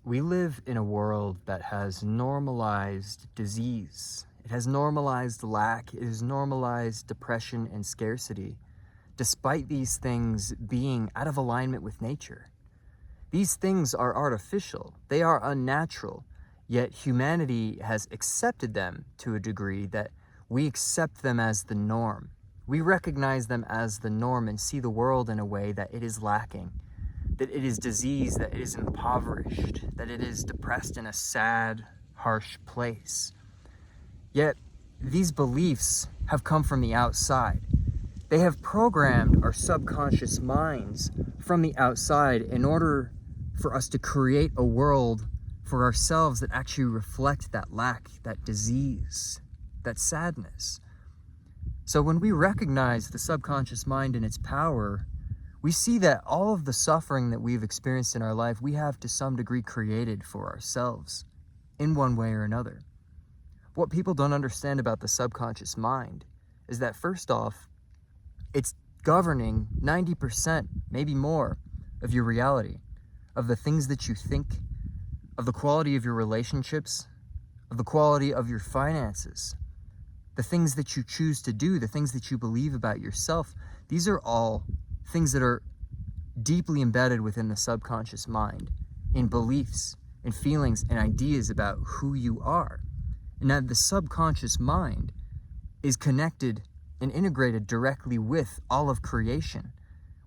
We live in a world that has normalized disease. It has normalized lack. It has normalized depression and scarcity, despite these things being out of alignment with nature. These things are artificial. They are unnatural, yet humanity has accepted them to a degree that we accept them as the norm. We recognize them as the norm and see the world in a way that it is lacking, that it is diseased, that it is impoverished, that it is depressed in a sad, harsh place. Yet, these beliefs have come from the outside. They have programmed our subconscious minds from the outside in order for us to create a world for ourselves that actually reflect that lack, that disease, that sadness. So when we recognize the subconscious mind and its power, we see that all of the suffering that we've experienced in our life, we have to some degree created for ourselves in one way or another. What people don't understand about the subconscious mind is that, first off, it's governing 90%, maybe more, of your reality, of the things that you think, of the quality of your relationships, of the quality of your finances, the things that you choose to do, the things that you believe about yourself. These are all things that are deeply embedded within the subconscious mind, in beliefs, in feelings, and ideas about who you are. And that the subconscious mind is connected and integrated directly with all of creation,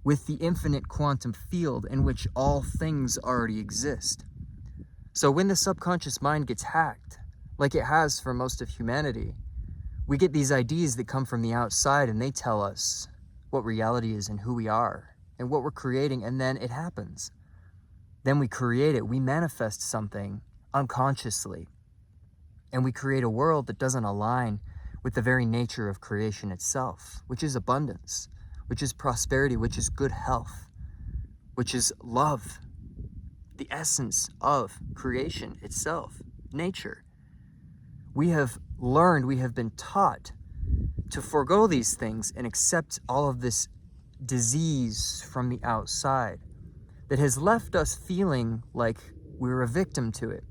with the infinite quantum field in which all things already exist. So when the subconscious mind gets hacked, like it has for most of humanity, we get these ideas that come from the outside and they tell us what reality is and who we are and what we're creating, and then it happens. Then we create it, we manifest something unconsciously, and we create a world that doesn't align with the very nature of creation itself, which is abundance, which is prosperity, which is good health, which is love, the essence of creation itself, nature. We have learned, we have been taught to forego these things and accept all of this disease from the outside that has left us feeling like we're a victim to it,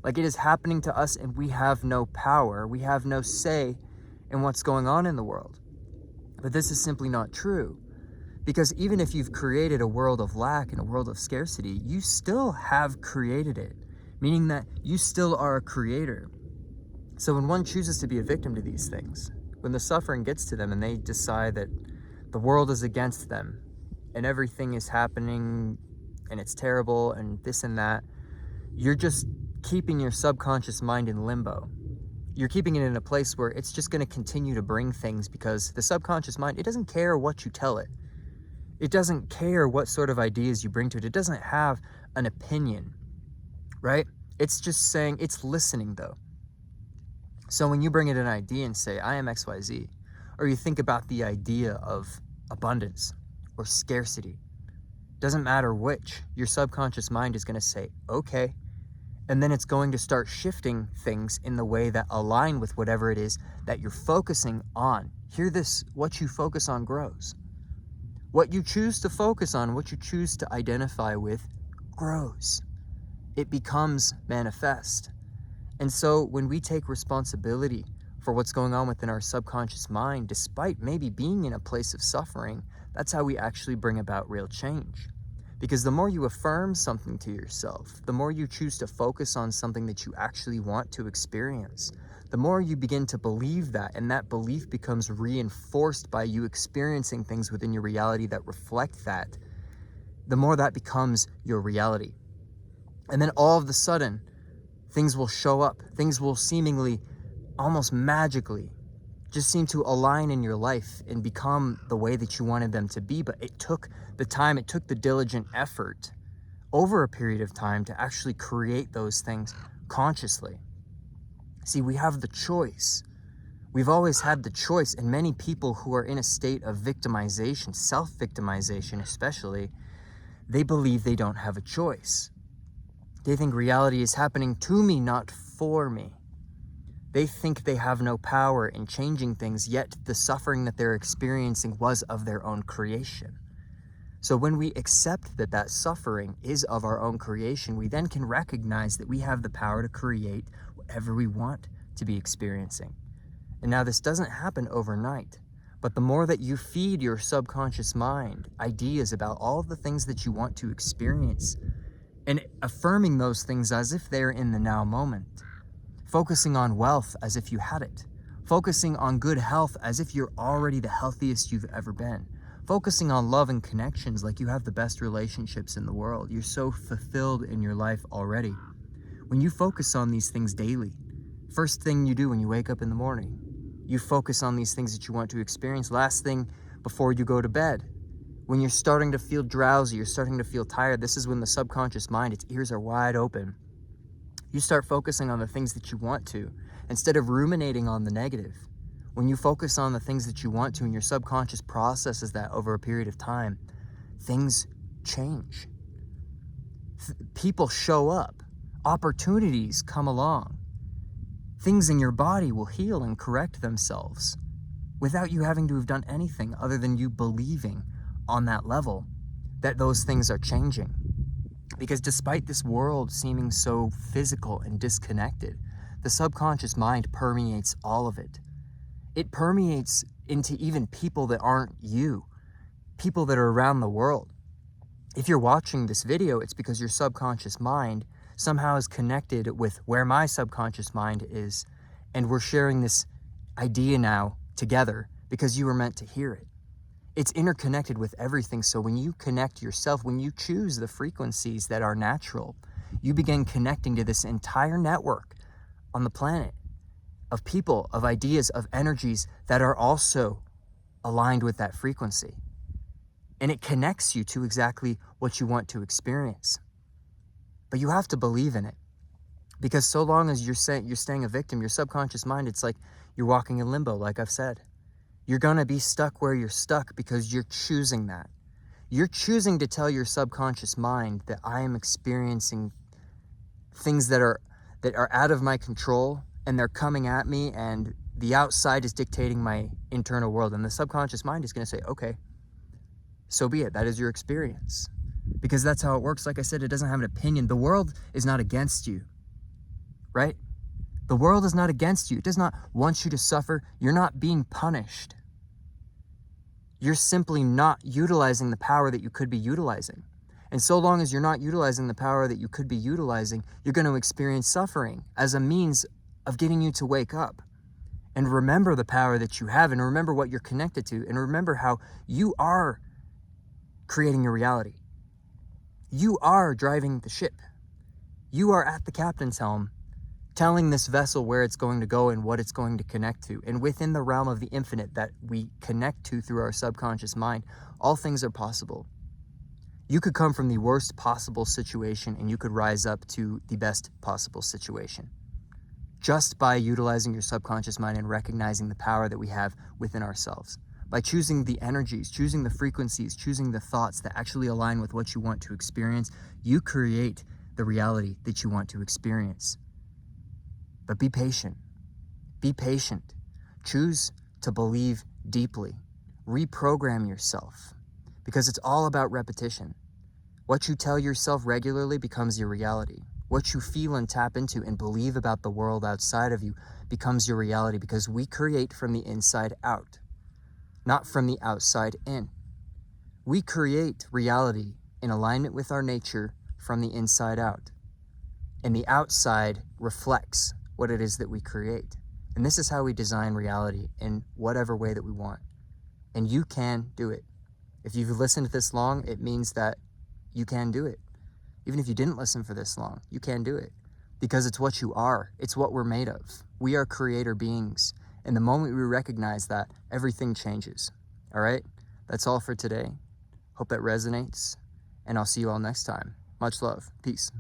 like it is happening to us and we have no power, we have no say in what's going on in the world. But this is simply not true, because even if you've created a world of lack and a world of scarcity, you still have created it, meaning that you still are a creator. So when one chooses to be a victim to these things, when the suffering gets to them and they decide that the world is against them and everything is happening and it's terrible and this and that, you're just keeping your subconscious mind in limbo. You're keeping it in a place where it's just going to continue to bring things, because the subconscious mind, it doesn't care what you tell it. It doesn't care what sort of ideas you bring to it. It doesn't have an opinion, right? It's just saying, it's listening though. So when you bring it an idea and say, I am XYZ, or you think about the idea of abundance or scarcity, doesn't matter which, your subconscious mind is going to say, okay. And then it's going to start shifting things in the way that align with whatever it is that you're focusing on. Hear this, what you focus on grows. What you choose to focus on, what you choose to identify with, grows. It becomes manifest. And so when we take responsibility for what's going on within our subconscious mind, despite maybe being in a place of suffering, that's how we actually bring about real change. Because the more you affirm something to yourself, the more you choose to focus on something that you actually want to experience, the more you begin to believe that, and that belief becomes reinforced by you experiencing things within your reality that reflect that, the more that becomes your reality. And then all of a sudden, things will show up. Things will seemingly, almost magically, just seem to align in your life and become the way that you wanted them to be. But it took the time, it took the diligent effort over a period of time to actually create those things consciously. See, we have the choice. We've always had the choice, and many people who are in a state of victimization, self-victimization especially, they believe they don't have a choice. They think reality is happening to me, not for me. They think they have no power in changing things, yet the suffering that they're experiencing was of their own creation. So when we accept that that suffering is of our own creation, we then can recognize that we have the power to create whatever we want to be experiencing. And now this doesn't happen overnight, but the more that you feed your subconscious mind ideas about all of the things that you want to experience and affirming those things as if they're in the now moment, focusing on wealth as if you had it, focusing on good health as if you're already the healthiest you've ever been, focusing on love and connections like you have the best relationships in the world. You're so fulfilled in your life already. When you focus on these things daily, first thing you do when you wake up in the morning, you focus on these things that you want to experience. Last thing before you go to bed, when you're starting to feel drowsy, you're starting to feel tired, this is when the subconscious mind, its ears are wide open. You start focusing on the things that you want to, instead of ruminating on the negative. When you focus on the things that you want to and your subconscious processes that over a period of time, things change. People show up. Opportunities come along. Things in your body will heal and correct themselves without you having to have done anything other than you believing on that level that those things are changing. Because despite this world seeming so physical and disconnected, the subconscious mind permeates all of it. It permeates into even people that aren't you, people that are around the world. If you're watching this video, it's because your subconscious mind somehow is connected with where my subconscious mind is, and we're sharing this idea now together because you were meant to hear it. It's interconnected with everything, so when you connect yourself, when you choose the frequencies that are natural, you begin connecting to this entire network on the planet of people, of ideas, of energies that are also aligned with that frequency. And it connects you to exactly what you want to experience. But you have to believe in it. Because so long as you're staying a victim, your subconscious mind, it's like you're walking in limbo, like I've said. You're gonna be stuck where you're stuck because you're choosing that. You're choosing to tell your subconscious mind that I am experiencing things that are out of my control, and they're coming at me, and the outside is dictating my internal world. And the subconscious mind is going to say, okay, so be it. That is your experience. Because that's how it works. Like I said, it doesn't have an opinion. The world is not against you, right? The world is not against you. It does not want you to suffer. You're not being punished. You're simply not utilizing the power that you could be utilizing. And so long as you're not utilizing the power that you could be utilizing, you're going to experience suffering as a means of getting you to wake up and remember the power that you have, and remember what you're connected to, and remember how you are creating your reality. You are driving the ship. You are at the captain's helm, telling this vessel where it's going to go and what it's going to connect to. And within the realm of the infinite that we connect to through our subconscious mind, all things are possible. You could come from the worst possible situation and you could rise up to the best possible situation, just by utilizing your subconscious mind and recognizing the power that we have within ourselves. By choosing the energies, choosing the frequencies, choosing the thoughts that actually align with what you want to experience, you create the reality that you want to experience. But be patient. Be patient. Choose to believe deeply. Reprogram yourself, because it's all about repetition. What you tell yourself regularly becomes your reality. What you feel and tap into and believe about the world outside of you becomes your reality, because we create from the inside out, not from the outside in. We create reality in alignment with our nature from the inside out. And the outside reflects what it is that we create. And this is how we design reality in whatever way that we want. And you can do it. If you've listened this long, it means that you can do it. Even if you didn't listen for this long, you can do it. Because it's what you are. It's what we're made of. We are creator beings. And the moment we recognize that, everything changes. All right? That's all for today. Hope that resonates. And I'll see you all next time. Much love. Peace.